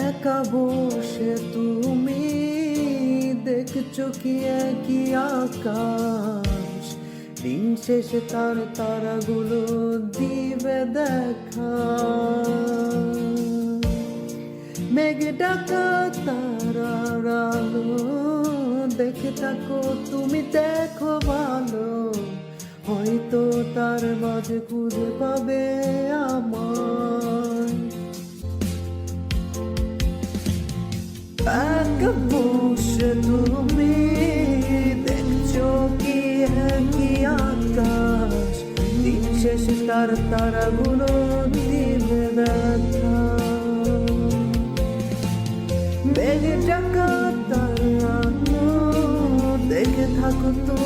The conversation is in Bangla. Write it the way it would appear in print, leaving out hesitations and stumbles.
একা বসে তুমি দেখছো কি একই আকাশ, দিন শেষে তার তারাগুলো দিবে দেখা। মেঘ ডাকা তারার আলো দেখে থাকো তুমি, দেখো ভালো, হয়তো তার মাঝে খুঁজে পাবে আমায়। একা বসে তুমি দেখছো কি একই আকাশ, দিন শেষে তার তারাগুলো দিবে ব্যথা। মেঘে ঢাকা তারা দেখে থাকো তো